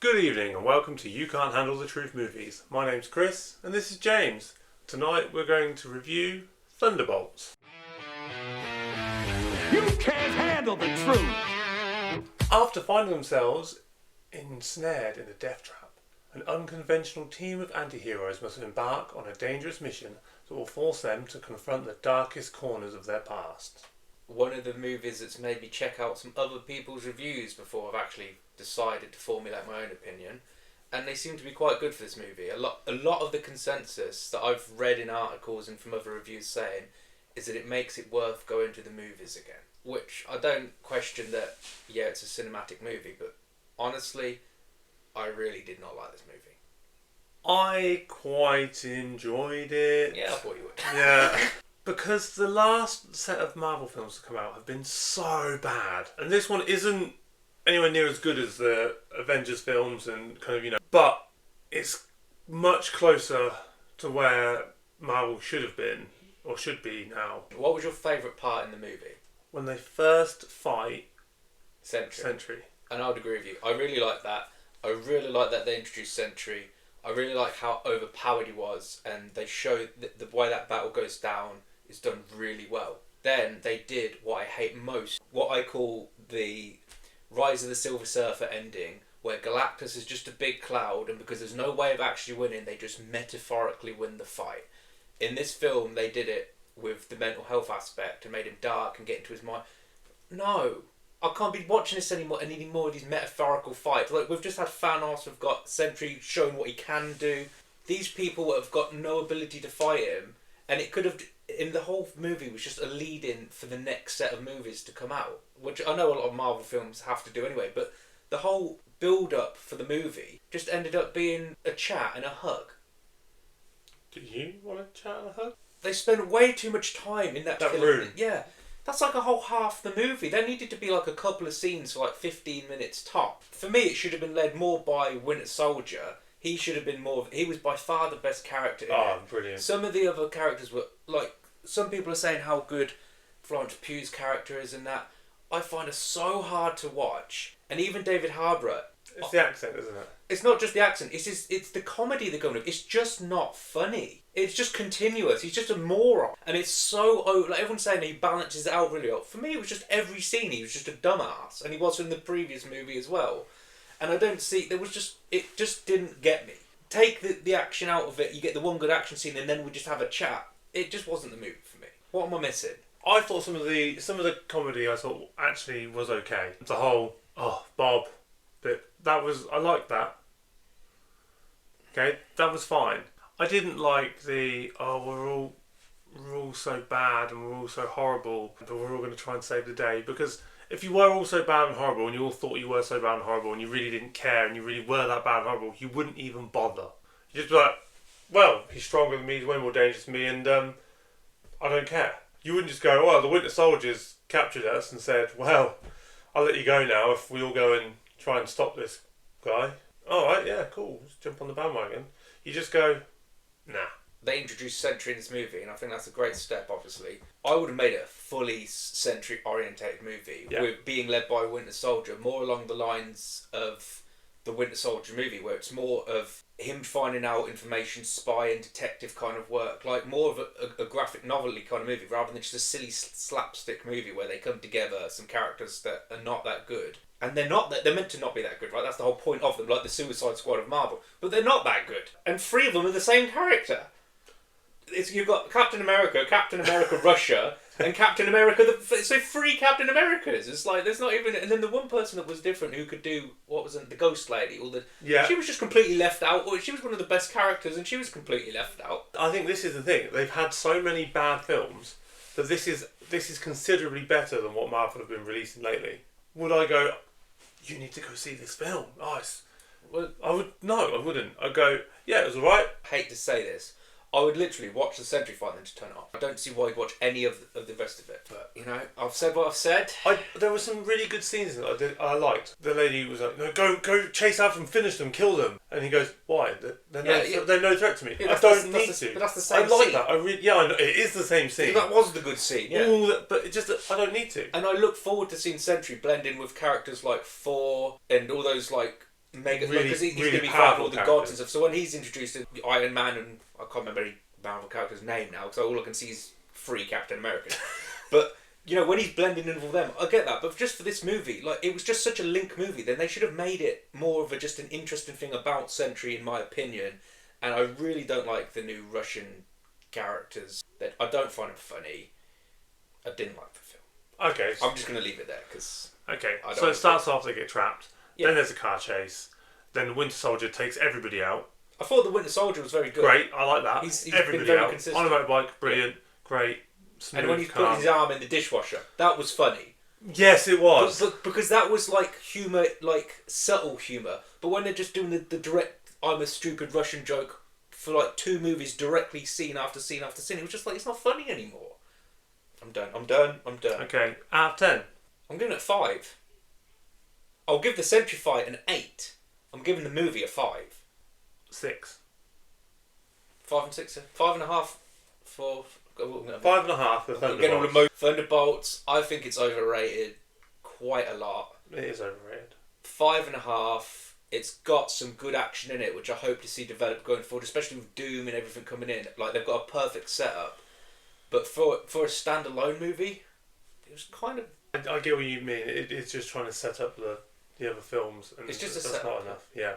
Good evening and welcome to You Can't Handle the Truth Movies. My name's Chris and this is James. Tonight we're going to review Thunderbolts. You can't handle the truth! After finding themselves ensnared in a death trap, an unconventional team of anti-heroes must embark on a dangerous mission that will force them to confront the darkest corners of their past. One of the movies that's made me check out some other people's reviews before I've actually decided to formulate my own opinion, and they seem to be quite good for this movie. A lot of the consensus that I've read in articles and from other reviews saying is that it makes it worth going to the movies again, which I don't question that. Yeah, it's a cinematic movie, but honestly, I really did not like this movie. I quite enjoyed it. Yeah, I thought you would. Yeah. Because the last set of Marvel films to come out have been so bad. And this one isn't anywhere near as good as the Avengers films and but it's much closer to where Marvel should have been, or should be now. What was your favourite part in the movie? When they first fight Sentry. And I would agree with you. I really like that. I really like that they introduced Sentry. I really like how overpowered he was, and they showed the way that battle goes down is done really well. Then they did what I hate most, what I call the Rise of the Silver Surfer ending, where Galactus is just a big cloud, and because there's no way of actually winning, they just metaphorically win the fight. In this film, they did it with the mental health aspect and made him dark and get into his mind. No, I can't be watching this anymore and needing more of these metaphorical fights. Like, we've just had Thanos, we've got Sentry showing what he can do. These people have got no ability to fight him, and it could have, in the whole movie, was just a lead-in for the next set of movies to come out, which I know a lot of Marvel films have to do anyway, but the whole build-up for the movie just ended up being a chat and a hug. Do you want a chat and a hug? They spent way too much time in that room. Yeah. That's like a whole half the movie. There needed to be like a couple of scenes for like 15 minutes top. For me, it should have been led more by Winter Soldier. He should have been more... He was by far the best character in it. Brilliant. Some of the other characters were... Like, some people are saying how good Florence Pugh's character is and that. I find her so hard to watch. And even David Harbour... It's the accent, isn't it? It's not just the accent. It's the comedy they're going with. It's just not funny. It's just continuous. He's just a moron. And it's so... Like, everyone's saying he balances it out really well. For me, it was just every scene. He was just a dumbass. And he was in the previous movie as well. And I don't see... It just didn't get me. Take the action out of it. You get the one good action scene and then we just have a chat. It just wasn't the movie for me. What am I missing? I thought some of the comedy I thought actually was okay. The whole, Bob bit, I liked that. Okay, that was fine. I didn't like we're all so bad and we're all so horrible, but we're all going to try and save the day. Because if you were all so bad and horrible, and you all thought you were so bad and horrible, and you really didn't care, and you really were that bad and horrible, you wouldn't even bother. You'd just be like, well, he's stronger than me, he's way more dangerous than me, and I don't care. You wouldn't just go, the Winter Soldiers captured us and said, well, I'll let you go now if we all go and try and stop this guy. Alright, yeah, cool, let's jump on the bandwagon. You just go, nah. They introduced Sentry in this movie, and I think that's a great step, obviously. I would have made it a fully Sentry-orientated movie, with being led by Winter Soldier, more along the lines of the Winter Soldier movie, where it's more of him finding out information, spy and detective kind of work, like more of a graphic novel-y kind of movie, rather than just a silly slapstick movie where they come together, some characters that are not that good. And they're meant to not be that good, right? That's the whole point of them, like the Suicide Squad of Marvel. But they're not that good. And 3 of them are the same character. You've got Captain America Russia, and Captain America... So 3 Captain Americas. It's like, there's not even... And then the one person that was different who could do... What was it? The Ghost Lady. She was just completely left out. She was one of the best characters, and she was completely left out. I think this is the thing. They've had so many bad films that this is considerably better than what Marvel have been releasing lately. Would I go... You need to go see this film. Well, I wouldn't. I'd go, yeah, it was alright. I hate to say this. I would literally watch the Sentry fight and then just turn it off. I don't see why you'd watch any of the rest of it. But, I've said what I've said. There were some really good scenes that I liked. The lady was like, no, go chase after them, finish them, kill them. And he goes, why? They're no threat to me. Yeah, I don't need to. But that's the same scene. I like scene. that. I know, it is the same scene. Yeah, that was the good scene, yeah. But it just, I don't need to. And I look forward to seeing Sentry blend in with characters like Thor and all those, like, mega Really- because he's really going to be fighting powerful all the characters. gods and stuff. So when he's introduced to Iron Man and I can't remember any Marvel character's name now, because all I can see is free Captain America. But you know, when he's blending in with all them, I get that. But just for this movie, like it was just such a link movie. Then they should have made it more of just an interesting thing about Sentry, in my opinion. And I really don't like the new Russian characters. That I don't find them funny. I didn't like the film. Okay. I'm just going to leave it there because. Okay. I don't So it want starts off, they get trapped. Yeah. Then there's a car chase. Then the Winter Soldier takes everybody out. I thought the Winter Soldier was very good. Great. I like that. He's been everybody very out. consistent. On a motorbike. Brilliant. Great. Smooth, And when he's calm. putting his arm in the dishwasher, that was funny. Yes, it was. But because that was like humour, like subtle humour. But when they're just doing the direct, I'm a stupid Russian joke for like 2 movies directly, scene after scene after scene, it was just like, it's not funny anymore. I'm done. Okay. Out of 10. I'm giving it 5. I'll give the Sentry fight an 8. I'm giving the movie a 5. 6. 5 and 6. 5.5 for. 5.5 for Again, all the Thunderbolts. Thunderbolts. I think it's overrated quite a lot. It is overrated. 5.5. It's got some good action in it, which I hope to see develop going forward, especially with Doom and everything coming in. Like they've got a perfect setup. But for a standalone movie, it was kind of. I get what you mean. It's just trying to set up the other films, and It's just a that's setup. not enough. Yeah.